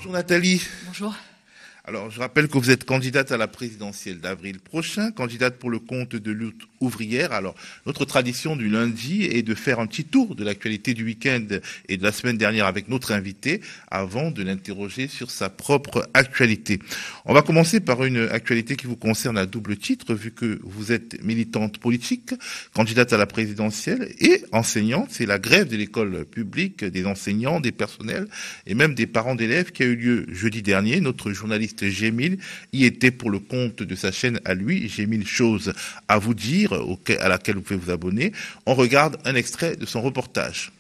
Bonjour Nathalie. Bonjour. Alors, je rappelle que vous êtes candidate à la présidentielle d'avril prochain, candidate pour le compte de Lutte ouvrière. Alors, notre tradition du lundi est de faire un petit tour de l'actualité du week-end et de la semaine dernière avec notre invité avant de l'interroger sur sa propre actualité. On va commencer par une actualité qui vous concerne à double titre, vu que vous êtes militante politique, candidate à la présidentielle et enseignante. C'est la grève de l'école publique, des enseignants, des personnels et même des parents d'élèves qui a eu lieu jeudi dernier. Notre journaliste Gémile y était pour le compte de sa chaîne à lui, Gémile Chose à vous dire, à laquelle vous pouvez vous abonner. On regarde un extrait de son reportage.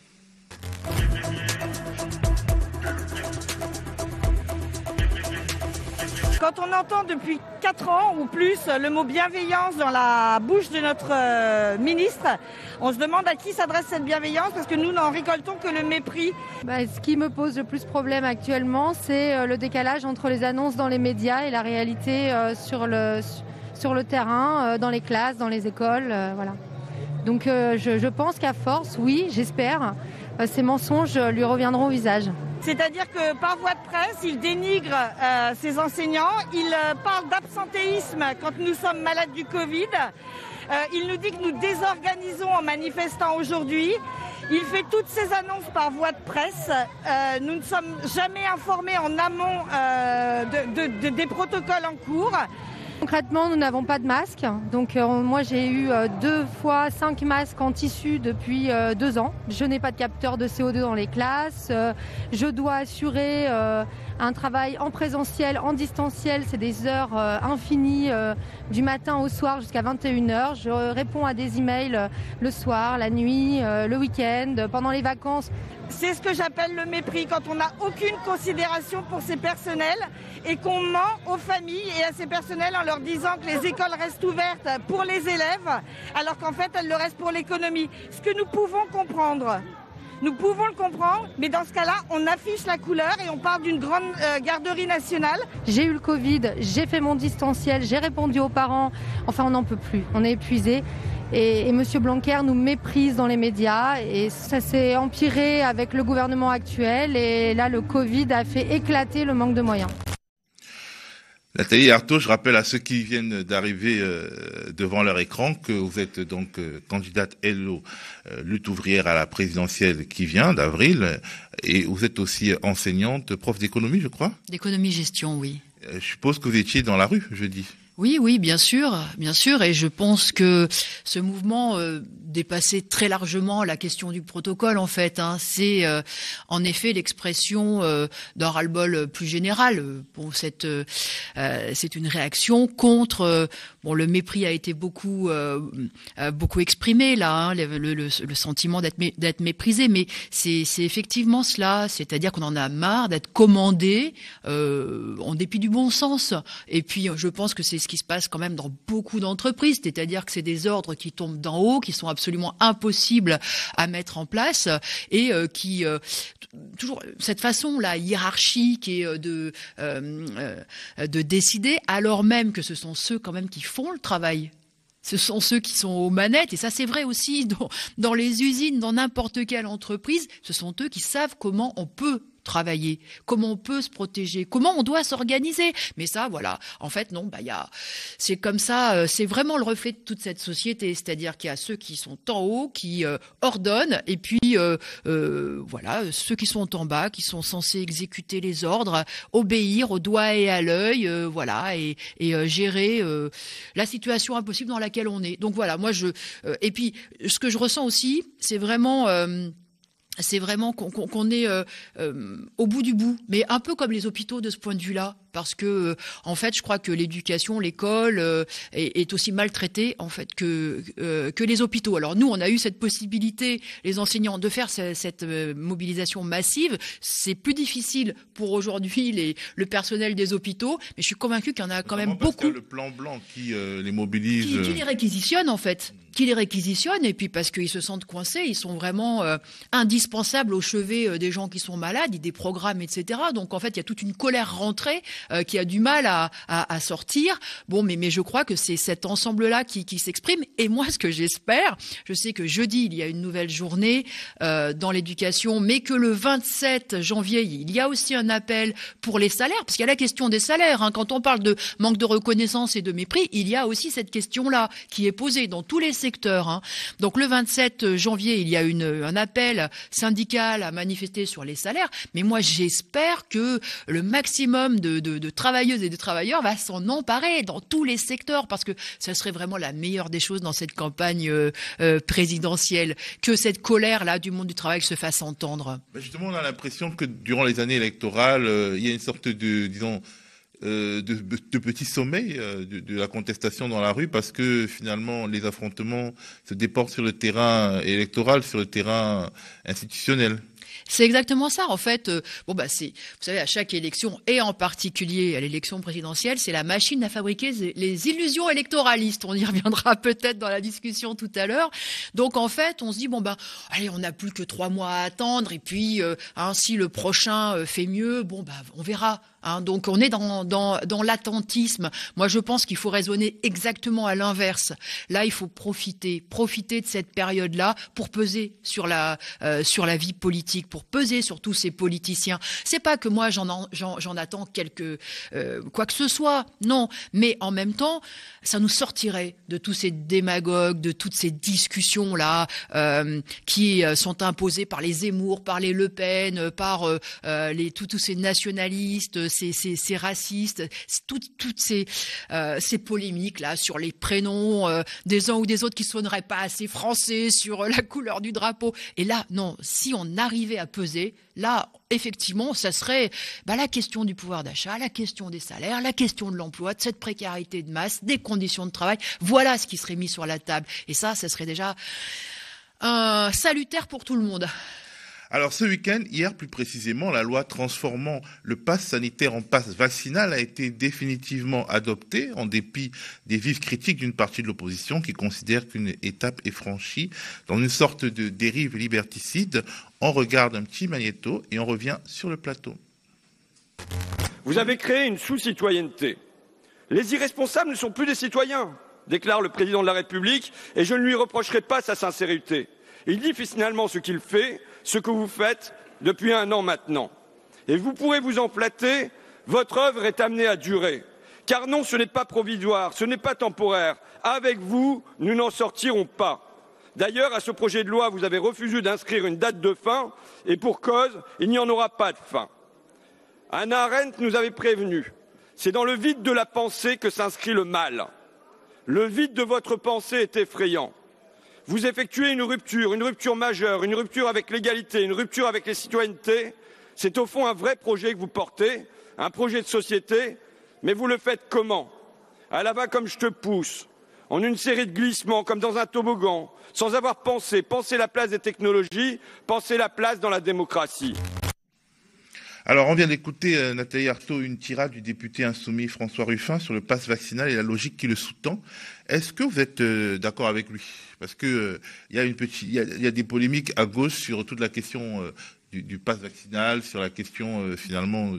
Quand on entend depuis 4 ans ou plus le mot bienveillance dans la bouche de notre ministre, on se demande à qui s'adresse cette bienveillance parce que nous n'en récoltons que le mépris. Ce qui me pose le plus problème actuellement, c'est le décalage entre les annonces dans les médias et la réalité sur le terrain, dans les classes, dans les écoles. Voilà. Donc je pense qu'à force, oui, j'espère, ces mensonges lui reviendront au visage. C'est-à-dire que par voie de presse, il dénigre ses enseignants, il parle d'absentéisme quand nous sommes malades du Covid, il nous dit que nous désorganisons en manifestant aujourd'hui, il fait toutes ces annonces par voie de presse, nous ne sommes jamais informés en amont des protocoles en cours. Concrètement, nous n'avons pas de masque. Donc moi, j'ai eu 2 fois 5 masques en tissu depuis 2 ans. Je n'ai pas de capteur de CO2 dans les classes. Je dois assurer un travail en présentiel, en distanciel. C'est des heures infinies du matin au soir jusqu'à 21h. Je réponds à des emails le soir, la nuit, le week-end, pendant les vacances. C'est ce que j'appelle le mépris, quand on n'a aucune considération pour ces personnels et qu'on ment aux familles et à ces personnels en leur disant que les écoles restent ouvertes pour les élèves, alors qu'en fait elles le restent pour l'économie. Ce que nous pouvons comprendre. Nous pouvons le comprendre, mais dans ce cas-là, on affiche la couleur et on parle d'une grande garderie nationale. J'ai eu le Covid, j'ai fait mon distanciel, j'ai répondu aux parents. Enfin, on n'en peut plus, on est épuisé. Et M. Blanquer nous méprise dans les médias et ça s'est empiré avec le gouvernement actuel. Et là, le Covid a fait éclater le manque de moyens. Nathalie Arthaud, je rappelle à ceux qui viennent d'arriver devant leur écran que vous êtes donc candidate LO Lutte ouvrière à la présidentielle qui vient d'avril et vous êtes aussi enseignante, prof d'économie, je crois. D'économie-gestion, oui. Je suppose que vous étiez dans la rue jeudi. Oui, bien sûr, et je pense que ce mouvement dépassait très largement la question du protocole en fait. C'est en effet l'expression d'un ras-le-bol plus général. C'est une réaction contre. Le mépris a été beaucoup exprimé là, le sentiment d'être méprisé, mais c'est effectivement cela, c'est-à-dire qu'on en a marre d'être commandé en dépit du bon sens. Et puis je pense que c'est ce qui se passe quand même dans beaucoup d'entreprises, c'est-à-dire que c'est des ordres qui tombent d'en haut, qui sont absolument impossibles à mettre en place et qui toujours cette façon-là hiérarchique et de décider, alors même que ce sont ceux quand même qui font le travail. Ce sont ceux qui sont aux manettes, et ça c'est vrai aussi dans les usines, dans n'importe quelle entreprise, ce sont eux qui savent comment on peut travailler, comment on peut se protéger, comment on doit s'organiser. Mais ça, voilà, en fait, non, c'est comme ça, c'est vraiment le reflet de toute cette société. C'est-à-dire qu'il y a ceux qui sont en haut, qui ordonnent, et puis voilà, ceux qui sont en bas, qui sont censés exécuter les ordres, obéir au doigt et à l'œil, voilà, et gérer la situation impossible dans laquelle on est. Donc voilà, moi et puis ce que je ressens aussi, c'est vraiment qu'on est au bout du bout, mais un peu comme les hôpitaux de ce point de vue-là, parce que en fait, je crois que l'éducation, l'école est aussi maltraitée en fait que les hôpitaux. Alors nous, on a eu cette possibilité, les enseignants, de faire cette mobilisation massive. C'est plus difficile pour aujourd'hui le personnel des hôpitaux, mais je suis convaincue qu'il y en a quand même beaucoup. Parce que le plan blanc qui les mobilise, qui les réquisitionne en fait. Qui les réquisitionnent, et puis parce qu'ils se sentent coincés, ils sont vraiment indispensables au chevet des gens qui sont malades, des programmes, etc. Donc en fait, il y a toute une colère rentrée qui a du mal à sortir. Bon, mais je crois que c'est cet ensemble-là qui s'exprime. Et moi, ce que j'espère, je sais que jeudi, il y a une nouvelle journée dans l'éducation, mais que le 27 janvier, il y a aussi un appel pour les salaires, parce qu'il y a la question des salaires. Hein. Quand on parle de manque de reconnaissance et de mépris, il y a aussi cette question-là qui est posée dans tous les secteurs. Hein. Donc le 27 janvier, il y a un appel syndical à manifester sur les salaires, mais moi j'espère que le maximum de travailleuses et de travailleurs va s'en emparer dans tous les secteurs, parce que ça serait vraiment la meilleure des choses dans cette campagne présidentielle, que cette colère-là du monde du travail se fasse entendre. Justement, on a l'impression que durant les années électorales, il y a une sorte de, disons, de petits sommeils de la contestation dans la rue, parce que finalement les affrontements se déportent sur le terrain électoral, sur le terrain institutionnel. C'est exactement ça, en fait. Vous savez, à chaque élection, et en particulier à l'élection présidentielle, c'est la machine à fabriquer les illusions électoralistes. On y reviendra peut-être dans la discussion tout à l'heure. Donc, en fait, on se dit, allez, on n'a plus que 3 mois à attendre, et puis, si le prochain fait mieux, on verra. Hein, donc on est dans l'attentisme. Moi, je pense qu'il faut raisonner exactement à l'inverse. Là, il faut profiter de cette période-là pour peser sur la vie politique, pour peser sur tous ces politiciens. C'est pas que moi j'en attends quoi que ce soit, non. Mais en même temps, ça nous sortirait de tous ces démagogues, de toutes ces discussions-là qui sont imposées par les Zemmour, par les Le Pen, par tous ces nationalistes, ces racistes, toutes ces polémiques là sur les prénoms des uns ou des autres qui sonneraient pas assez français, sur la couleur du drapeau. Et là, non, si on arrivait à peser, là, effectivement, ça serait la question du pouvoir d'achat, la question des salaires, la question de l'emploi, de cette précarité de masse, des conditions de travail. Voilà ce qui serait mis sur la table. Et ça serait déjà salutaire pour tout le monde. Alors ce week-end, hier plus précisément, la loi transformant le pass sanitaire en pass vaccinal a été définitivement adoptée, en dépit des vives critiques d'une partie de l'opposition qui considère qu'une étape est franchie dans une sorte de dérive liberticide. On regarde un petit magnéto et on revient sur le plateau. Vous avez créé une sous-citoyenneté. Les irresponsables ne sont plus des citoyens, déclare le président de la République, et je ne lui reprocherai pas sa sincérité. Il dit finalement ce qu'il fait, ce que vous faites depuis 1 an maintenant. Et vous pourrez vous en flatter, votre œuvre est amenée à durer. Car non, ce n'est pas provisoire, ce n'est pas temporaire. Avec vous, nous n'en sortirons pas. D'ailleurs, à ce projet de loi, vous avez refusé d'inscrire une date de fin, et pour cause, il n'y en aura pas de fin. Hannah Arendt nous avait prévenu. C'est dans le vide de la pensée que s'inscrit le mal. Le vide de votre pensée est effrayant. Vous effectuez une rupture majeure, une rupture avec l'égalité, une rupture avec les citoyennetés. C'est au fond un vrai projet que vous portez, un projet de société, mais vous le faites comment? À la va comme je te pousse, en une série de glissements comme dans un toboggan, sans avoir pensé la place des technologies, penser la place dans la démocratie. Alors, on vient d'écouter, Nathalie Arthaud, une tirade du député insoumis François Ruffin sur le pass vaccinal et la logique qui le sous-tend. Est-ce que vous êtes d'accord avec lui? Parce que il y a des polémiques à gauche sur toute la question du pass vaccinal, sur la question finalement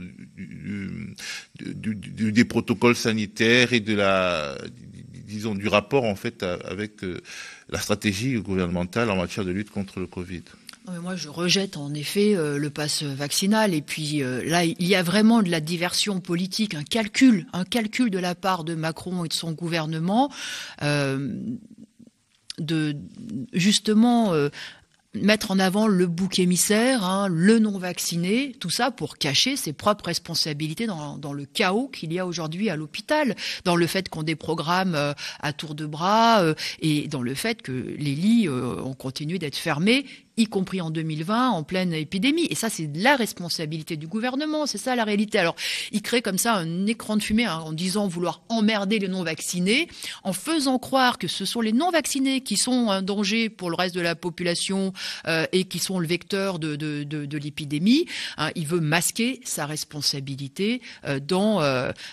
des protocoles sanitaires et du rapport en fait avec la stratégie gouvernementale en matière de lutte contre le Covid. Non, mais moi, je rejette en effet le pass vaccinal. Et puis là, il y a vraiment de la diversion politique, un calcul de la part de Macron et de son gouvernement, de justement mettre en avant le bouc émissaire, le non-vacciné, tout ça pour cacher ses propres responsabilités dans le chaos qu'il y a aujourd'hui à l'hôpital, dans le fait qu'on déprogramme à tour de bras et dans le fait que les lits ont continué d'être fermés, y compris en 2020, en pleine épidémie. Et ça, c'est de la responsabilité du gouvernement, c'est ça la réalité. Alors, il crée comme ça un écran de fumée en disant vouloir emmerder les non-vaccinés, en faisant croire que ce sont les non-vaccinés qui sont un danger pour le reste de la population et qui sont le vecteur de l'épidémie. Il veut masquer sa responsabilité dans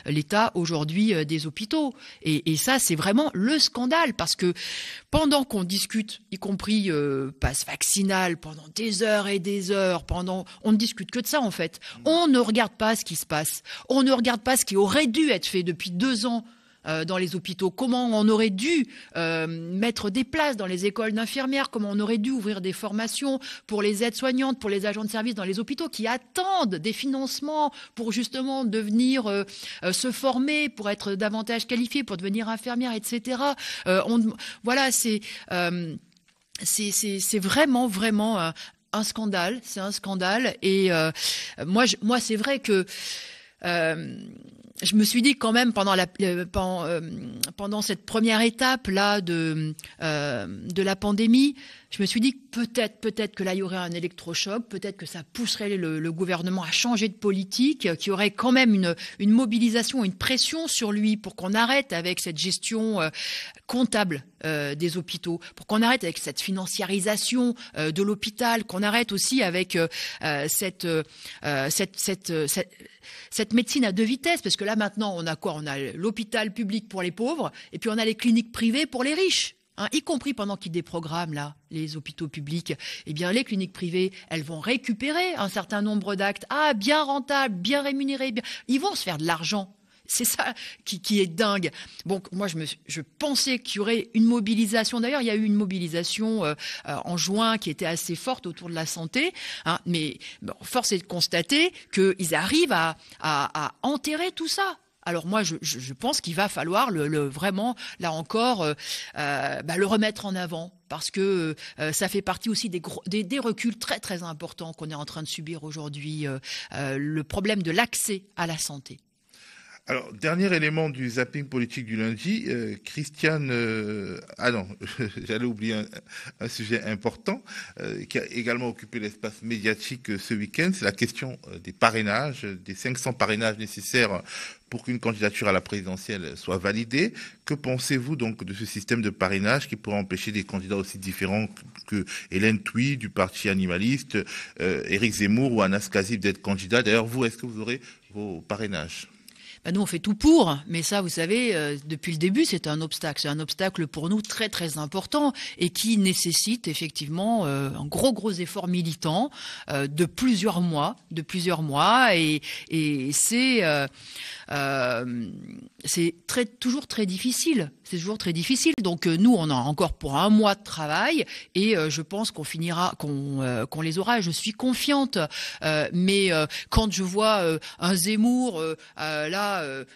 l'état aujourd'hui des hôpitaux. Et ça, c'est vraiment le scandale, parce que pendant qu'on discute, y compris passe vaccinal, matinale pendant des heures et des heures, on ne discute que de ça en fait. On ne regarde pas ce qui se passe. On ne regarde pas ce qui aurait dû être fait depuis 2 ans dans les hôpitaux, comment on aurait dû mettre des places dans les écoles d'infirmières, comment on aurait dû ouvrir des formations pour les aides-soignantes, pour les agents de service dans les hôpitaux qui attendent des financements pour justement devenir se former, pour être davantage qualifiés, pour devenir infirmières, etc. Voilà, c'est vraiment un scandale. C'est un scandale. Et moi, c'est vrai que je me suis dit quand même pendant cette première étape là de la pandémie, je me suis dit peut-être que là il y aurait un électrochoc, peut-être que ça pousserait le gouvernement à changer de politique, qu'il y aurait quand même une mobilisation, une pression sur lui pour qu'on arrête avec cette gestion comptable des hôpitaux, pour qu'on arrête avec cette financiarisation de l'hôpital, qu'on arrête aussi avec cette médecine à 2 vitesses, parce que là maintenant on a quoi? On a l'hôpital public pour les pauvres et puis on a les cliniques privées pour les riches. Y compris pendant qu'ils déprogramment là les hôpitaux publics, eh bien les cliniques privées, elles vont récupérer un certain nombre d'actes, bien rentables, bien rémunérés, ils vont se faire de l'argent. C'est ça qui est dingue. Donc moi je pensais qu'il y aurait une mobilisation. D'ailleurs il y a eu une mobilisation en juin qui était assez forte autour de la santé, mais bon, force est de constater qu'ils arrivent à enterrer tout ça. Alors moi, je pense qu'il va falloir vraiment, là encore, le remettre en avant, parce que ça fait partie aussi des reculs très très importants qu'on est en train de subir aujourd'hui, le problème de l'accès à la santé. Alors, dernier élément du zapping politique du lundi, Christiane... j'allais oublier un sujet important qui a également occupé l'espace médiatique ce week-end, c'est la question des parrainages, des 500 parrainages nécessaires pour qu'une candidature à la présidentielle soit validée. Que pensez-vous donc de ce système de parrainage qui pourrait empêcher des candidats aussi différents que Hélène Thuy du parti animaliste, Éric Zemmour ou Anas Kazib d'être candidats? D'ailleurs, vous, est-ce que vous aurez vos parrainages? Nous, on fait tout pour, mais ça, vous savez, depuis le début, c'est un obstacle. C'est un obstacle pour nous très, très important et qui nécessite effectivement un gros effort militant de plusieurs mois. Et c'est toujours très difficile. C'est toujours très difficile. Donc nous, on a encore pour 1 mois de travail et je pense qu'on les aura. Je suis confiante. Mais quand je vois un Zemmour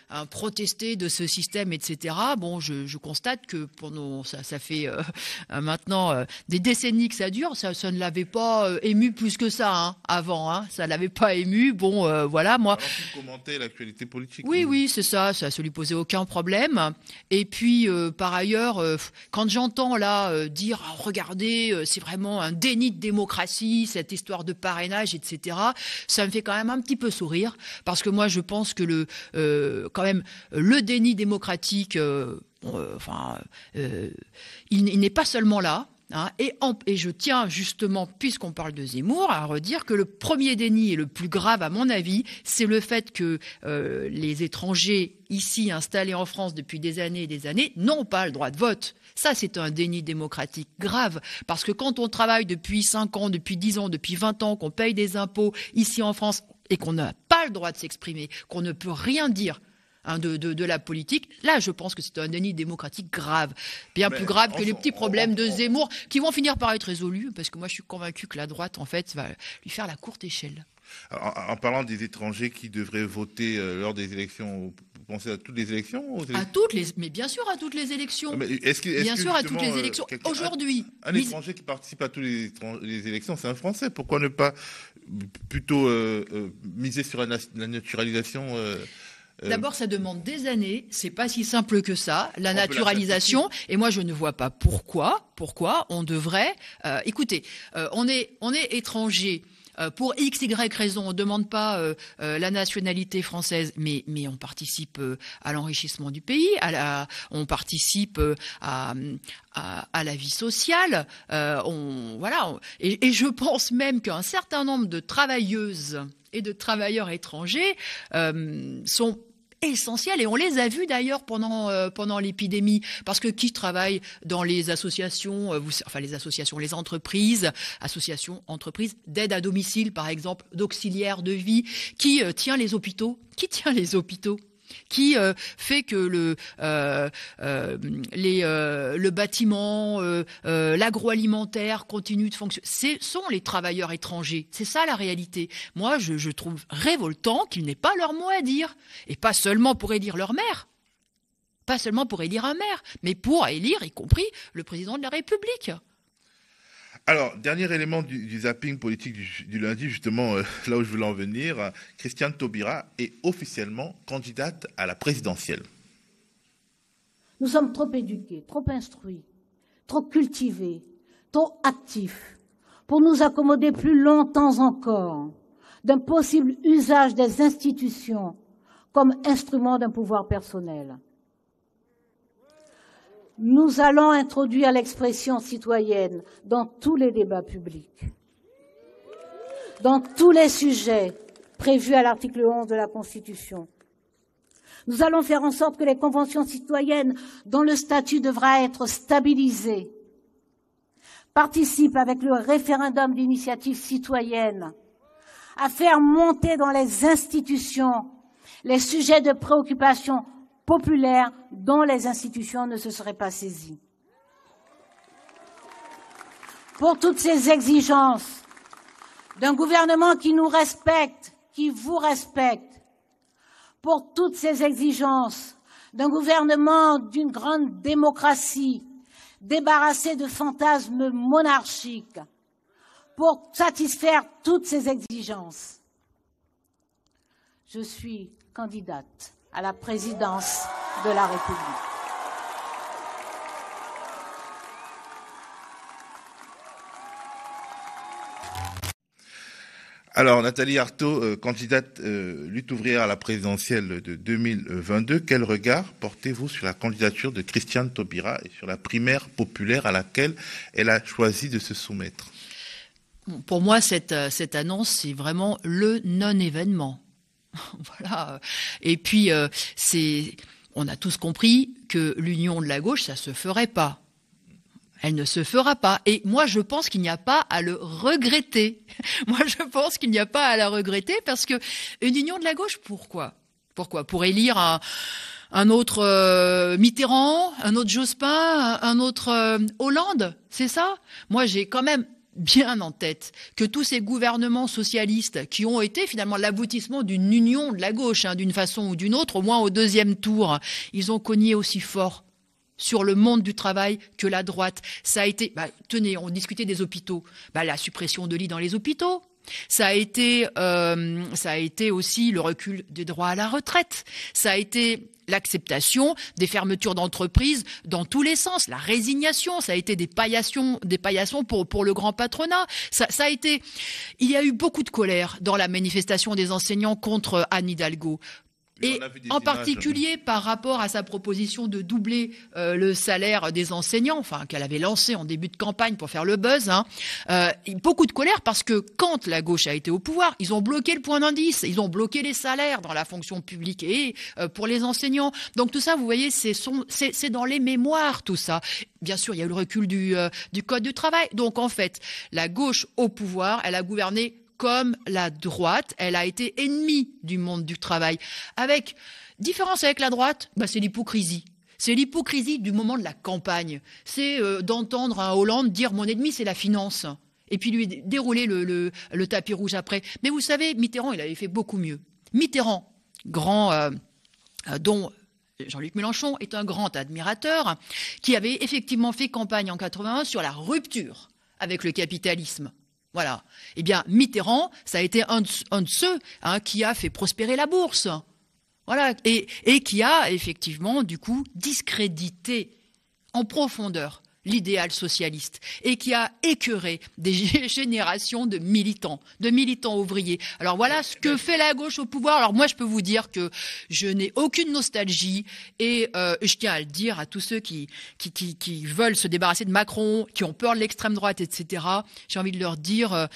un protester de ce système, etc. Bon, je constate que ça fait maintenant des décennies que ça dure. Ça ne l'avait pas ému plus que ça avant. Ça l'avait pas ému. Bon, voilà, moi. Alors, vous commentez l'actualité politique. Oui, c'est ça. Ça se lui posait aucun problème. Et puis, par ailleurs, quand j'entends là dire, regardez, c'est vraiment un déni de démocratie, cette histoire de parrainage, etc. Ça me fait quand même un petit peu sourire, parce que moi, je pense que quand même le déni démocratique, il n'est pas seulement là. Et je tiens justement, puisqu'on parle de Zemmour, à redire que le premier déni et le plus grave, à mon avis, c'est le fait que les étrangers ici installés en France depuis des années et des années n'ont pas le droit de vote. Ça, c'est un déni démocratique grave, parce que quand on travaille depuis 5 ans, depuis 10 ans, depuis 20 ans, qu'on paye des impôts ici en France et qu'on n'a pas le droit de s'exprimer, qu'on ne peut rien dire de la politique, là je pense que c'est un déni démocratique grave, bien plus grave que les petits problèmes de Zemmour qui vont finir par être résolus, parce que moi je suis convaincu que la droite en fait va lui faire la courte échelle. Alors, en parlant des étrangers qui devraient voter lors des élections, vous pensez à toutes les élections? Mais bien sûr à toutes les élections. Bien sûr à toutes les élections. Aujourd'hui, un étranger qui participe à toutes les élections, c'est un Français. Pourquoi ne pas plutôt miser sur la naturalisation? D'abord, ça demande des années. C'est pas si simple que ça, la naturalisation. Et moi, je ne vois pas pourquoi on devrait. Écoutez, on est étranger. Pour X, Y raison, on ne demande pas la nationalité française, mais on participe à l'enrichissement du pays, on participe à la vie sociale. Et je pense même qu'un certain nombre de travailleuses et de travailleurs étrangers sont essentiels et on les a vus d'ailleurs pendant l'épidémie, parce que qui travaille dans les associations, les entreprises, entreprises d'aide à domicile par exemple, d'auxiliaires de vie, qui tient les hôpitaux, qui fait que le bâtiment, l'agroalimentaire continue de fonctionner. Ce sont les travailleurs étrangers. C'est ça la réalité. Moi, je trouve révoltant qu'ils n'aient pas leur mot à dire. Et pas seulement pour élire leur maire. Pas seulement pour élire un maire, mais pour élire, y compris, le président de la République. Alors, dernier élément du zapping politique du lundi, justement, là où je voulais en venir, Christiane Taubira est officiellement candidate à la présidentielle. Nous sommes trop éduqués, trop instruits, trop cultivés, trop actifs pour nous accommoder plus longtemps encore d'un possible usage des institutions comme instrument d'un pouvoir personnel. Nous allons introduire l'expression citoyenne dans tous les débats publics, dans tous les sujets prévus à l'article 11 de la Constitution. Nous allons faire en sorte que les conventions citoyennes dont le statut devra être stabilisé participent avec le référendum d'initiative citoyenne à faire monter dans les institutions les sujets de préoccupation populaire dont les institutions ne se seraient pas saisies. Pour toutes ces exigences d'un gouvernement qui nous respecte, qui vous respecte, pour toutes ces exigences d'un gouvernement d'une grande démocratie, débarrassé de fantasmes monarchiques, pour satisfaire toutes ces exigences, je suis candidate à la présidence de la République. Alors, Nathalie Arthaud, candidate lutte ouvrière à la présidentielle de 2022, quel regard portez-vous sur la candidature de Christiane Taubira et sur la primaire populaire à laquelle elle a choisi de se soumettre? Pour moi, cette annonce, c'est vraiment le non-événement. Voilà. Et puis, on a tous compris que l'union de la gauche, ça se ferait pas. Elle ne se fera pas. Et moi, je pense qu'il n'y a pas à le regretter. Moi, je pense qu'il n'y a pas à la regretter parce que une union de la gauche, pourquoi? Pour élire un autre Mitterrand, un autre Jospin, un autre Hollande, c'est ça? Moi, j'ai quand même bien en tête que tous ces gouvernements socialistes qui ont été finalement l'aboutissement d'une union de la gauche, d'une façon ou d'une autre, au moins au deuxième tour, ils ont cogné aussi fort sur le monde du travail que la droite. Ça a été, tenez, on discutait des hôpitaux, la suppression de lits dans les hôpitaux. Ça a été aussi le recul des droits à la retraite. Ça a été l'acceptation des fermetures d'entreprises dans tous les sens, la résignation, ça a été des paillassons pour le grand patronat. Ça a été, il y a eu beaucoup de colère dans la manifestation des enseignants contre Anne Hidalgo. Et en particulier par rapport à sa proposition de doubler le salaire des enseignants, qu'elle avait lancé en début de campagne pour faire le buzz. Beaucoup de colère parce que quand la gauche a été au pouvoir, ils ont bloqué le point d'indice, ils ont bloqué les salaires dans la fonction publique et pour les enseignants. Donc tout ça, vous voyez, c'est dans les mémoires tout ça. Bien sûr, il y a eu le recul du Code du travail. Donc en fait, la gauche au pouvoir, elle a gouverné comme la droite, elle a été ennemie du monde du travail. Avec différence avec la droite, c'est l'hypocrisie. C'est l'hypocrisie du moment de la campagne. C'est d'entendre un Hollande dire « mon ennemi, c'est la finance ». Et puis lui dérouler le tapis rouge après. Mais vous savez, Mitterrand, il avait fait beaucoup mieux. Mitterrand, dont Jean-Luc Mélenchon est un grand admirateur, qui avait effectivement fait campagne en 81 sur la rupture avec le capitalisme. Voilà. Eh bien, Mitterrand, ça a été un de ceux qui a fait prospérer la bourse. Voilà. Et qui a effectivement, du coup, discrédité en profondeur l'idéal socialiste et qui a écœuré des générations de militants ouvriers. Alors voilà ce que fait la gauche au pouvoir. Alors moi, je peux vous dire que je n'ai aucune nostalgie et je tiens à le dire à tous ceux qui veulent se débarrasser de Macron, qui ont peur de l'extrême droite, etc. J'ai envie de leur dire,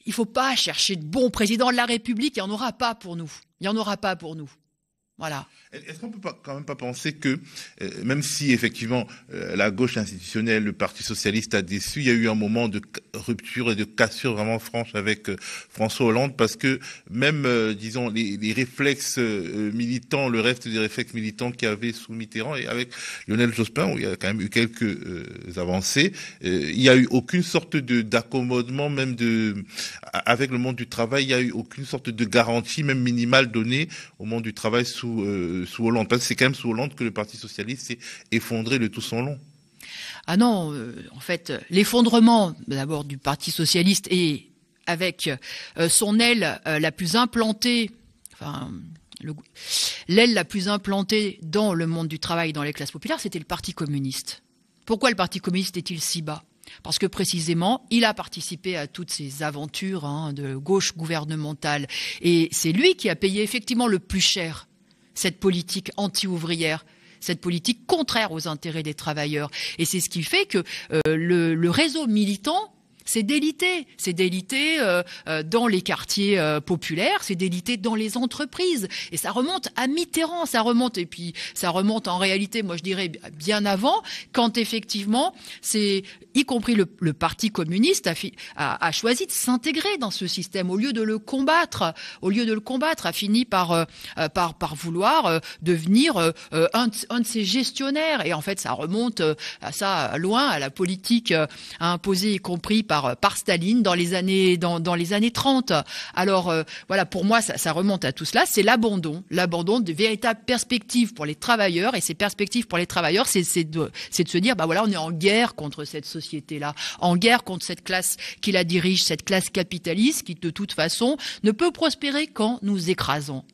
il faut pas chercher de bons présidents de la République, il n'y en aura pas pour nous. Il n'y en aura pas pour nous. Voilà. Est-ce qu'on peut quand même pas penser que, même si effectivement la gauche institutionnelle, le Parti socialiste a déçu, il y a eu un moment de rupture et de cassure vraiment franche avec François Hollande, parce que même, disons, les réflexes militants, le reste des réflexes militants qu'il y avait sous Mitterrand et avec Lionel Jospin, où il y a quand même eu quelques avancées, il y a eu aucune sorte d'accommodement, même avec le monde du travail, il y a eu aucune sorte de garantie, même minimale, donnée au monde du travail sous Hollande, parce que c'est quand même sous Hollande que le Parti socialiste s'est effondré de tout son long. Ah non, en fait, l'effondrement d'abord du Parti socialiste et avec son aile la plus implantée, enfin l'aile la plus implantée dans le monde du travail, dans les classes populaires, c'était le Parti communiste. Pourquoi le Parti communiste est-il si bas ? Parce que précisément, il a participé à toutes ces aventures de gauche gouvernementale. Et c'est lui qui a payé effectivement le plus cher cette politique anti-ouvrière, cette politique contraire aux intérêts des travailleurs. Et c'est ce qui fait que le réseau militant s'est délité. C'est délité dans les quartiers populaires, c'est délité dans les entreprises. Et ça remonte à Mitterrand, ça remonte en réalité, moi je dirais bien avant, quand effectivement, c'est y compris le Parti communiste a choisi de s'intégrer dans ce système au lieu de le combattre. A fini par vouloir devenir un de ses gestionnaires. Et en fait, ça remonte à ça loin, à la politique imposée, y compris par Staline dans les années 30. Alors voilà, pour moi, ça remonte à tout cela. C'est l'abandon de véritables perspectives pour les travailleurs. Et ces perspectives pour les travailleurs, c'est de se dire, bah voilà, on est en guerre contre cette société-là, en guerre contre cette classe qui la dirige, cette classe capitaliste qui, de toute façon, ne peut prospérer qu'en nous écrasant.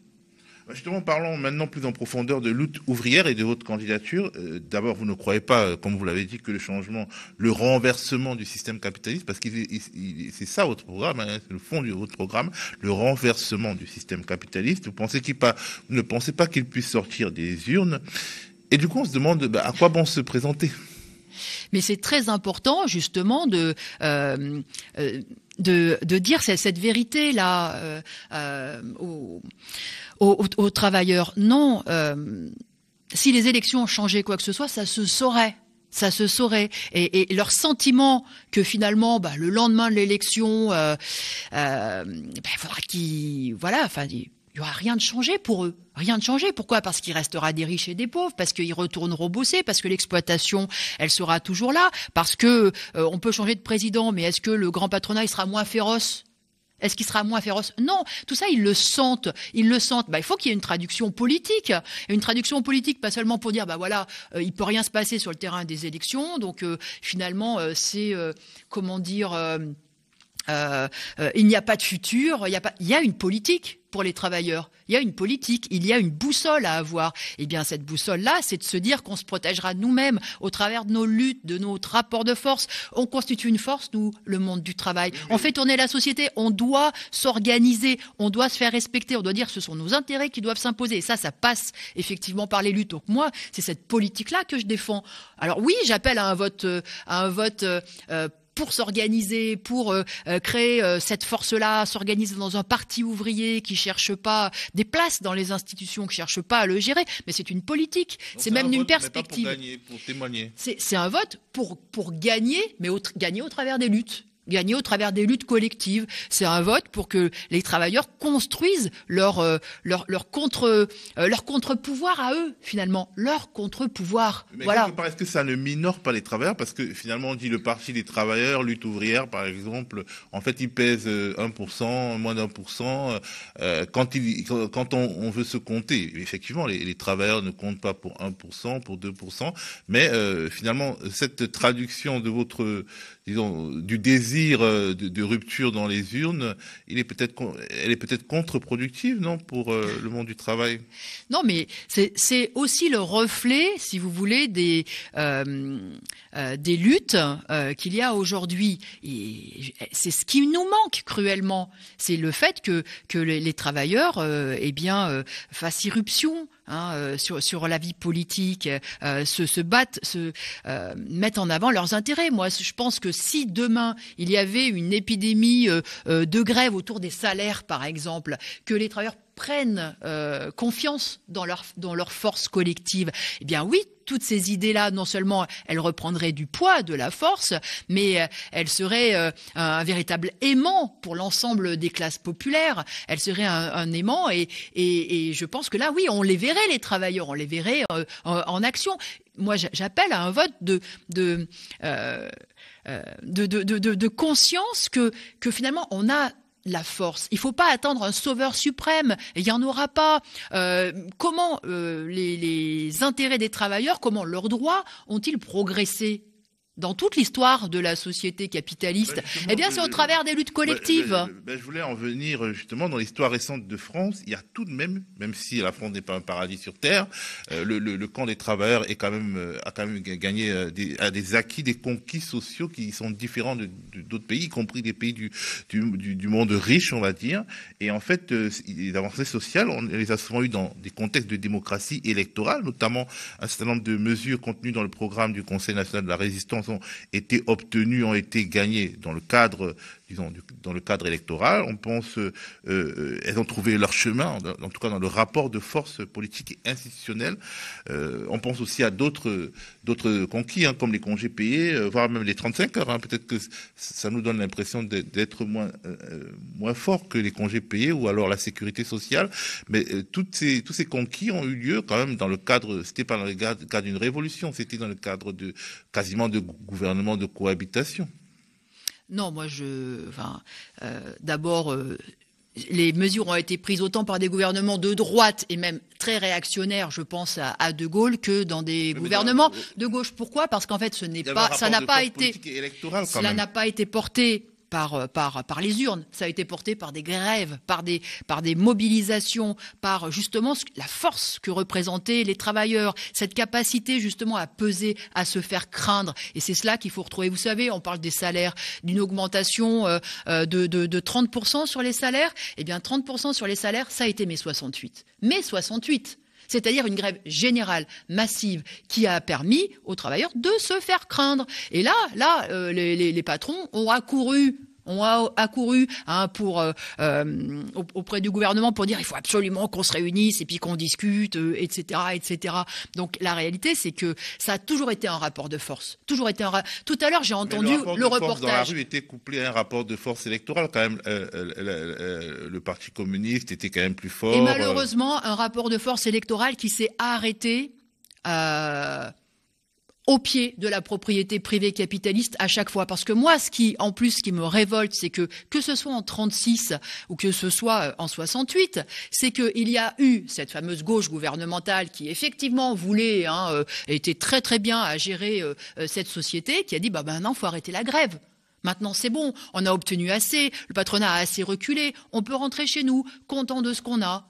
Justement, parlons maintenant plus en profondeur de lutte ouvrière et de votre candidature. D'abord, vous ne croyez pas, comme vous l'avez dit, que le renversement du système capitaliste, parce que c'est ça votre programme, c'est le fond de votre programme, le renversement du système capitaliste. Vous ne pensez pas qu'il puisse sortir des urnes. Et du coup, on se demande à quoi bon se présenter. Mais c'est très important, justement, de dire cette vérité-là aux travailleurs. Non, si les élections ont changé quoi que ce soit, ça se saurait. Et leur sentiment que finalement, le lendemain de l'élection, faudra il y aura rien de changé pour eux. Rien de changé. Pourquoi ? Parce qu'il restera des riches et des pauvres, parce qu'ils retourneront bosser, parce que l'exploitation, elle sera toujours là, parce que on peut changer de président, mais est-ce que le grand patronat, il sera moins féroce ? Est-ce qu'il sera moins féroce ? Non, tout ça, ils le sentent. Il faut qu'il y ait une traduction politique. Une traduction politique, pas seulement pour dire, il peut rien se passer sur le terrain des élections, donc finalement, c'est, il n'y a pas de futur, il y a une politique pour les travailleurs. Il y a une politique, il y a une boussole à avoir. Eh bien, cette boussole-là, c'est de se dire qu'on se protégera nous-mêmes au travers de nos luttes, de notre rapport de force. On constitue une force, nous, le monde du travail. On fait tourner la société, on doit s'organiser, on doit se faire respecter, on doit dire que ce sont nos intérêts qui doivent s'imposer. Et ça passe effectivement par les luttes. Donc moi, c'est cette politique-là que je défends. Alors oui, j'appelle à un vote pour s'organiser, pour créer cette force-là, s'organiser dans un parti ouvrier qui cherche pas des places dans les institutions, qui cherche pas à le gérer, mais c'est une politique, donc c'est même une perspective. Pas pour gagner, pour témoigner. C'est un vote pour gagner, mais gagner au travers des luttes. Gagner au travers des luttes collectives. C'est un vote pour que les travailleurs construisent leur contre-pouvoir à eux, finalement. Leur contre-pouvoir. Mais voilà. Est-ce que ça ne minore pas les travailleurs ? Parce que finalement, on dit le Parti des travailleurs, lutte ouvrière, par exemple, en fait, il pèse 1%, moins d'1%. Quand on veut se compter, effectivement, les travailleurs ne comptent pas pour 1%, pour 2%. Mais finalement, cette traduction de du désir de rupture dans les urnes, elle est peut-être contre-productive, non, pour le monde du travail. Non, mais c'est aussi le reflet, si vous voulez, des luttes qu'il y a aujourd'hui. Et c'est ce qui nous manque cruellement, c'est le fait que les travailleurs, fassent irruption. Sur la vie politique, se battent, mettent en avant leurs intérêts. Moi, je pense que si demain il y avait une épidémie de grève autour des salaires, par exemple, que les travailleurs prennent confiance dans leur force collective. Eh bien oui, toutes ces idées-là, non seulement elles reprendraient du poids, de la force, mais elles seraient un véritable aimant pour l'ensemble des classes populaires. Elles seraient un aimant et je pense que là, oui, on les verrait, les travailleurs, on les verrait en action. Moi, j'appelle à un vote de conscience que finalement, on a la force. Il ne faut pas attendre un sauveur suprême. Il n'y en aura pas. Comment les intérêts des travailleurs, comment leurs droits ont-ils progressé dans toute l'histoire de la société capitaliste? Eh bien, c'est au travers des luttes collectives. Je voulais en venir justement dans l'histoire récente de France. Il y a tout de même si la France n'est pas un paradis sur terre, le camp des travailleurs a quand même gagné des acquis, des conquis sociaux qui sont différents d'autres pays, y compris des pays du monde riche, on va dire. Et en fait, les avancées sociales, on les a souvent eues dans des contextes de démocratie électorale, notamment un certain nombre de mesures contenues dans le programme du Conseil national de la résistance ont été gagnées dans le cadre, disons, dans le cadre électoral. On pense, elles ont trouvé leur chemin, en tout cas dans le rapport de force politique et institutionnelle. On pense aussi à d'autres conquis, comme les congés payés, voire même les 35 heures. Peut-être que ça nous donne l'impression d'être moins fort que les congés payés ou alors la sécurité sociale. Mais tous ces conquis ont eu lieu quand même dans le cadre, c'était pas dans le cadre d'une révolution, c'était dans le cadre quasiment de gouvernement de cohabitation. Non, moi, d'abord, les mesures ont été prises autant par des gouvernements de droite et même très réactionnaires, je pense à De Gaulle, que dans des gouvernements de gauche. Pourquoi ? Parce qu'en fait, ça n'a pas été porté par les urnes, ça a été porté par des grèves, par des mobilisations, par justement la force que représentaient les travailleurs, cette capacité justement à peser, à se faire craindre. Et c'est cela qu'il faut retrouver. Vous savez, on parle des salaires, d'une augmentation de 30% sur les salaires. Eh bien, 30% sur les salaires, ça a été mai 68. Mai 68. C'est-à-dire une grève générale, massive, qui a permis aux travailleurs de se faire craindre. Et là, les patrons ont accouru auprès du gouvernement pour dire il faut absolument qu'on se réunisse et puis qu'on discute, etc., etc. Donc la réalité, c'est que ça a toujours été un rapport de force. Tout à l'heure, j'ai entendu le reportage. Dans la rue était couplé à un rapport de force électorale. Quand même, le Parti communiste était quand même plus fort. Et malheureusement, un rapport de force électorale qui s'est arrêté au pied de la propriété privée capitaliste à chaque fois. Parce que moi, ce qui me révolte, c'est que ce soit en 36 ou que ce soit en 68, c'est qu'il y a eu cette fameuse gauche gouvernementale qui effectivement voulait, était très très bien à gérer cette société, qui a dit maintenant, faut arrêter la grève. Maintenant, c'est bon, on a obtenu assez, le patronat a assez reculé, on peut rentrer chez nous, content de ce qu'on a.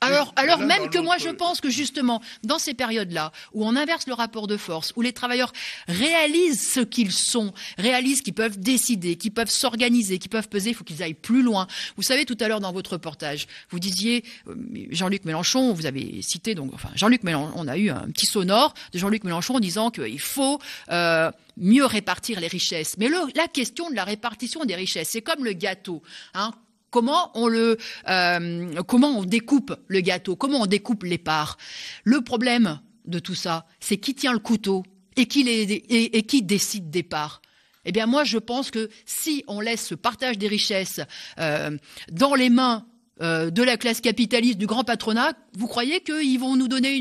Alors même que moi je pense que justement dans ces périodes-là où on inverse le rapport de force, où les travailleurs réalisent ce qu'ils sont, réalisent qu'ils peuvent décider, qu'ils peuvent s'organiser, qu'ils peuvent peser, il faut qu'ils aillent plus loin. Vous savez, tout à l'heure dans votre reportage, vous disiez Jean-Luc Mélenchon, vous avez cité Jean-Luc Mélenchon, on a eu un petit sonore de Jean-Luc Mélenchon en disant qu'il faut mieux répartir les richesses. Mais la question de la répartition des richesses, c'est comme le gâteau, Comment on découpe le gâteau? Comment on découpe les parts? Le problème de tout ça, c'est qui tient le couteau et qui décide des parts. Eh bien, moi, je pense que si on laisse ce partage des richesses dans les mains de la classe capitaliste, du grand patronat, vous croyez qu'ils vont nous donner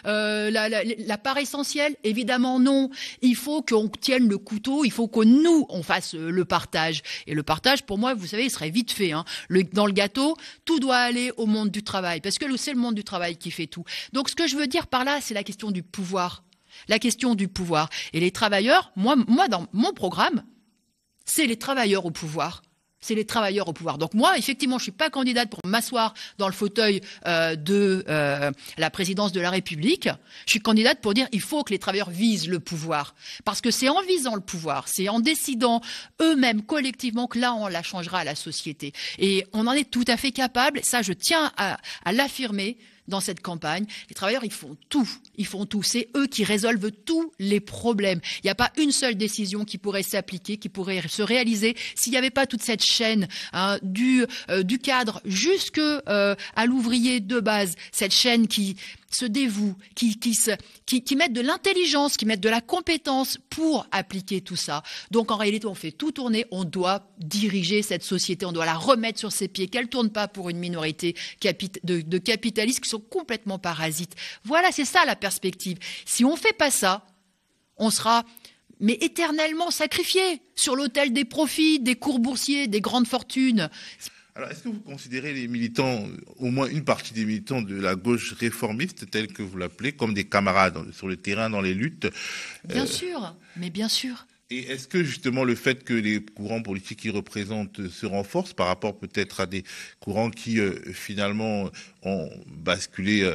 la part essentielle? Évidemment non. Il faut qu'on tienne le couteau, il faut que nous, on fasse le partage. Et le partage, pour moi, vous savez, il serait vite fait. Dans le gâteau, tout doit aller au monde du travail, parce que c'est le monde du travail qui fait tout. Donc ce que je veux dire par là, c'est la question du pouvoir. La question du pouvoir. Et les travailleurs, moi dans mon programme, c'est les travailleurs au pouvoir. C'est les travailleurs au pouvoir. Donc moi, effectivement, je suis pas candidate pour m'asseoir dans le fauteuil de la présidence de la République. Je suis candidate pour dire il faut que les travailleurs visent le pouvoir. Parce que c'est en visant le pouvoir, c'est en décidant eux-mêmes collectivement que là, on la changera à la société. Et on en est tout à fait capable, ça je tiens à l'affirmer, dans cette campagne. Les travailleurs, ils font tout. C'est eux qui résolvent tous les problèmes. Il n'y a pas une seule décision qui pourrait s'appliquer, qui pourrait se réaliser s'il n'y avait pas toute cette chaîne du cadre jusque à l'ouvrier de base, cette chaîne qui se dévouent, qui mettent de l'intelligence, qui mettent de la compétence pour appliquer tout ça. Donc en réalité, on fait tout tourner, on doit diriger cette société, on doit la remettre sur ses pieds, qu'elle ne tourne pas pour une minorité de capitalistes qui sont complètement parasites. Voilà, c'est ça la perspective. Si on ne fait pas ça, on sera éternellement sacrifié sur l'autel des profits, des cours boursiers, des grandes fortunes. Alors, est-ce que vous considérez les militants, au moins une partie des militants de la gauche réformiste, tels que vous l'appelez, comme des camarades sur le terrain, dans les luttes? Bien sûr, mais bien sûr. Et est-ce que justement le fait que les courants politiques qu'ils représentent se renforcent par rapport peut-être à des courants qui finalement ont basculé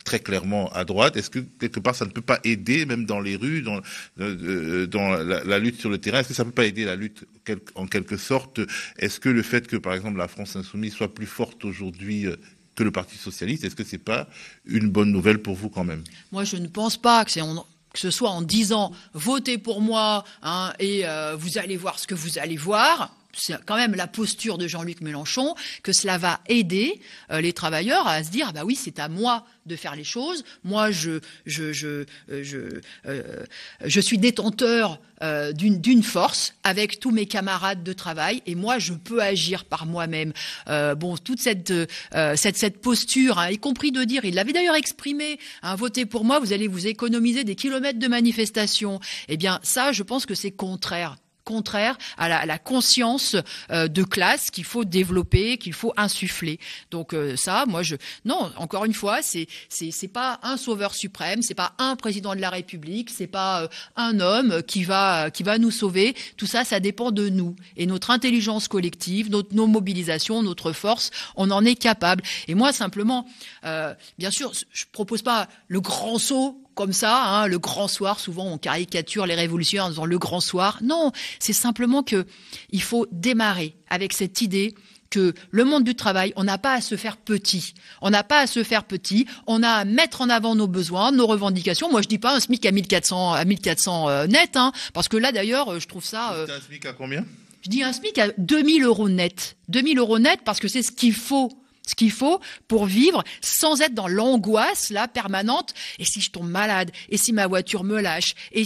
très clairement à droite, est-ce que quelque part ça ne peut pas aider, même dans les rues, dans la lutte sur le terrain, est-ce que ça ne peut pas aider la lutte en quelque sorte? Est-ce que le fait que par exemple la France insoumise soit plus forte aujourd'hui que le Parti socialiste, est-ce que c'est pas une bonne nouvelle pour vous quand même? Moi je ne pense pas que ce soit en disant votez pour moi et vous allez voir ce que vous allez voir. C'est quand même la posture de Jean-Luc Mélenchon que cela va aider les travailleurs à se dire bah oui, c'est à moi de faire les choses. Moi je suis détenteur d'une force avec tous mes camarades de travail et moi je peux agir par moi-même. Toute cette posture, y compris de dire, il l'avait d'ailleurs exprimé, votez pour moi, vous allez vous économiser des kilomètres de manifestations. Eh bien ça, je pense que c'est contraire à la conscience de classe qu'il faut développer, qu'il faut insuffler. Donc ça, non, encore une fois, c'est pas un sauveur suprême, c'est pas un président de la République, c'est pas un homme qui va nous sauver. Tout ça, ça dépend de nous et notre intelligence collective, nos mobilisations, notre force, on en est capable. Et moi, simplement, bien sûr, je propose pas le grand saut comme ça, le grand soir. Souvent, on caricature les révolutionnaires en disant le grand soir. Non, c'est simplement que il faut démarrer avec cette idée que le monde du travail, on n'a pas à se faire petit. On n'a pas à se faire petit. On a à mettre en avant nos besoins, nos revendications. Moi, je dis pas un SMIC à 1400 net, parce que là, d'ailleurs, je trouve ça. C'est un SMIC à combien? Je dis un SMIC à 2000 € net. 2000 € net, parce que c'est ce qu'il faut pour vivre sans être dans l'angoisse là permanente. Et si je tombe malade, et si ma voiture me lâche, et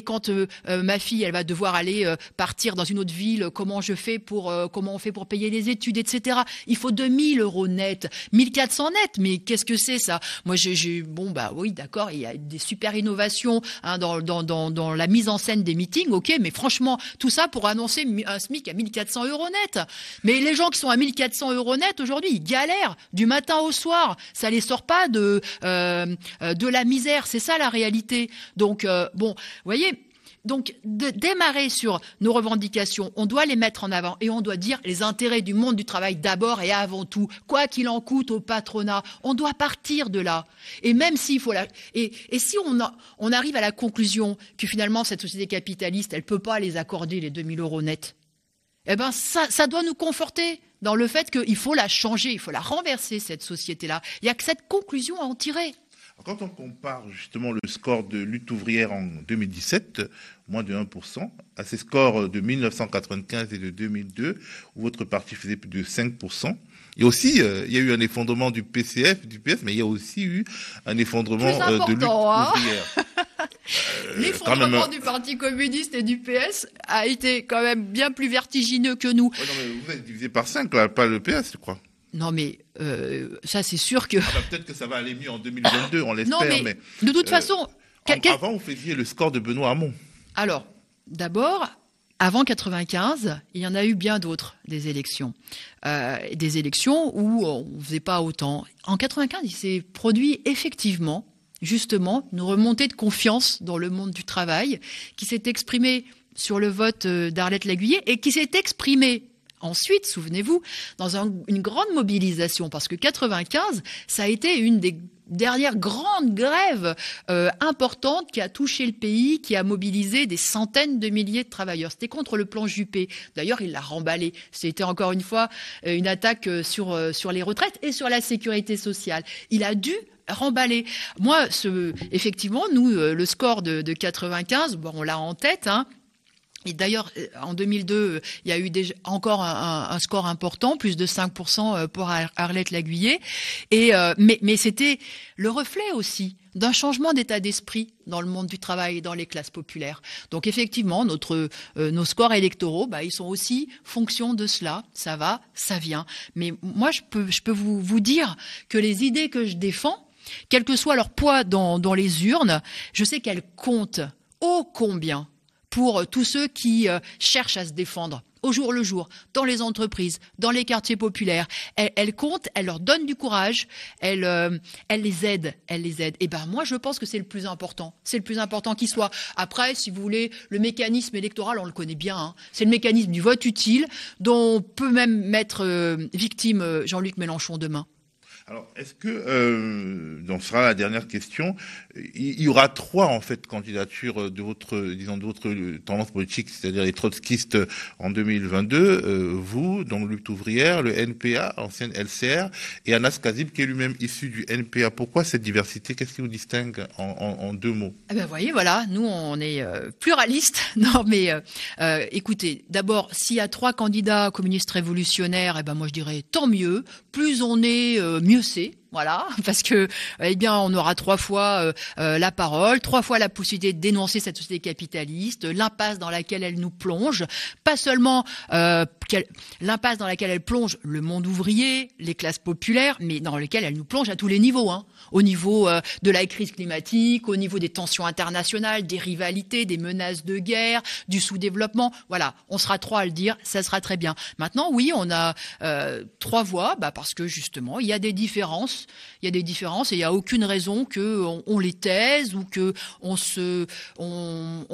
quand ma fille elle va devoir aller partir dans une autre ville, comment on fait pour payer les études, etc. Il faut 2000 € net, 1400 net. Mais qu'est-ce que c'est ça? Moi oui d'accord, il y a des super innovations dans la mise en scène des meetings, ok, mais franchement tout ça pour annoncer un SMIC à 1400 € net. Mais les gens qui sont à 1400 € net aujourd'hui, ils galèrent du matin au soir. Ça les sort pas de la misère. C'est ça la réalité. Donc vous voyez. Donc, de démarrer sur nos revendications, on doit les mettre en avant et on doit dire les intérêts du monde du travail d'abord et avant tout, quoi qu'il en coûte au patronat. On doit partir de là. Et même s'il faut et si on arrive à la conclusion que finalement cette société capitaliste, elle peut pas les accorder les 2000 € net, eh ben ça doit nous conforter dans le fait qu'il faut la changer, il faut la renverser, cette société-là. Il n'y a que cette conclusion à en tirer. Quand on compare justement le score de lutte ouvrière en 2017, moins de 1%, à ces scores de 1995 et de 2002, où votre parti faisait plus de 5%, et aussi, il y a eu un effondrement du PCF, du PS, mais il y a aussi eu un effondrement de lutte ouvrière. L'effondrement du Parti communiste et du PS a été quand même bien plus vertigineux que nous. Ouais, non, mais vous êtes divisé par 5, là, pas le PS, je crois. Non, mais ça, c'est sûr que... peut-être que ça va aller mieux en 2022, on l'espère. Non, mais de toute façon... Avant, vous faisiez le score de Benoît Hamon. Alors, d'abord... Avant 95, il y en a eu bien d'autres, des élections où on ne faisait pas autant. En 95, il s'est produit effectivement, justement, une remontée de confiance dans le monde du travail qui s'est exprimée sur le vote d'Arlette Laguiller et qui s'est exprimée Ensuite, souvenez-vous, dans une grande mobilisation, parce que 95, ça a été une des dernières grandes grèves importantes qui a touché le pays, qui a mobilisé des centaines de milliers de travailleurs. C'était contre le plan Juppé. D'ailleurs, il l'a remballé. C'était encore une fois une attaque sur les retraites et sur la sécurité sociale. Il a dû remballer. Moi, effectivement, nous, le score de 95, bon, on l'a en tête, hein. Et d'ailleurs, en 2002, il y a eu encore un score important, plus de 5% pour Arlette Laguiller. Mais c'était le reflet aussi d'un changement d'état d'esprit dans le monde du travail et dans les classes populaires. Donc effectivement, nos scores électoraux, ils sont aussi fonction de cela. Ça va, ça vient. Mais moi, je peux vous dire que les idées que je défends, quel que soit leur poids dans les urnes, je sais qu'elles comptent ô combien pour tous ceux qui cherchent à se défendre au jour le jour, dans les entreprises, dans les quartiers populaires. Elles comptent, elles leur donnent du courage, elles les aident. Et moi, je pense que c'est le plus important. C'est le plus important qui soit. Après, si vous voulez, le mécanisme électoral, on le connaît bien, hein. C'est le mécanisme du vote utile dont peut même mettre victime Jean-Luc Mélenchon demain. Alors, est-ce que, donc ce sera la dernière question, il y aura 3 en fait candidatures de votre tendance politique, c'est-à-dire les trotskistes en 2022, vous, donc Lutte ouvrière, le NPA, ancienne LCR, et Anas Kazib qui est lui-même issu du NPA. Pourquoi cette diversité? Qu'est-ce qui vous distingue en 2 mots? Vous voyez, voilà, nous on est pluralistes. Non, mais écoutez, d'abord, s'il y a 3 candidats communistes révolutionnaires, moi je dirais tant mieux. Plus on est, mieux c'est. Voilà, parce que on aura 3 fois la parole, 3 fois la possibilité de dénoncer cette société capitaliste, l'impasse dans laquelle elle nous plonge, pas seulement l'impasse dans laquelle elle plonge le monde ouvrier, les classes populaires, mais dans laquelle elle nous plonge à tous les niveaux, hein, au niveau de la crise climatique, au niveau des tensions internationales, des rivalités, des menaces de guerre, du sous-développement. Voilà, on sera 3 à le dire, ça sera très bien. Maintenant, oui, on a 3 voix, parce que justement, il y a des différences. Il y a des différences et il n'y a aucune raison qu'on les taise ou qu'on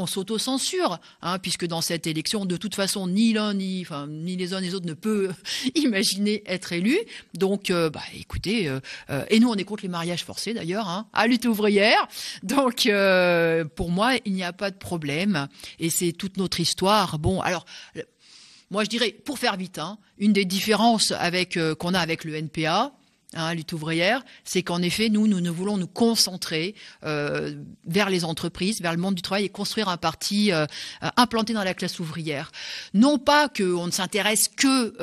s'auto-censure, hein, puisque dans cette élection, de toute façon, ni les uns ni les autres ne peut imaginer être élu. Donc, écoutez, et nous, on est contre les mariages forcés d'ailleurs, hein, à Lutte ouvrière. Donc, pour moi, il n'y a pas de problème et c'est toute notre histoire. Bon, alors... Moi, je dirais, pour faire vite, hein, une des différences qu'on a avec le NPA, Lutte ouvrière, c'est qu'en effet, nous voulons nous concentrer vers les entreprises, vers le monde du travail et construire un parti implanté dans la classe ouvrière. Non pas qu'on ne s'intéresse que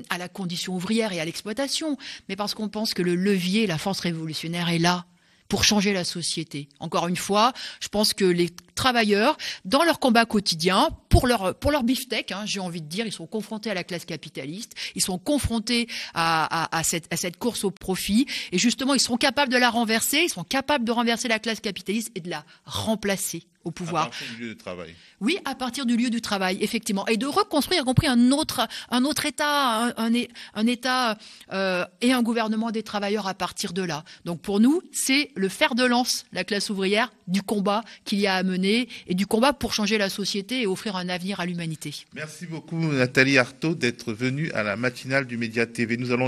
à la condition ouvrière et à l'exploitation, mais parce qu'on pense que le levier, la force révolutionnaire est là pour changer la société. Encore une fois, je pense que les travailleurs, dans leur combat quotidien, pour leur beefsteak, hein, j'ai envie de dire, ils sont confrontés à la classe capitaliste, ils sont confrontés à cette course au profit, et justement, ils sont capables de la renverser, ils sont capables de renverser la classe capitaliste et de la remplacer au pouvoir. À partir du lieu de travail. Oui, à partir du lieu du travail, effectivement, et de reconstruire, y compris un autre État, un État et un gouvernement des travailleurs à partir de là. Donc pour nous, c'est le fer de lance, la classe ouvrière, du combat qu'il y a à mener et du combat pour changer la société et offrir un avenir à l'humanité. Merci beaucoup Nathalie Arthaud d'être venue à la matinale du Média TV. Nous allons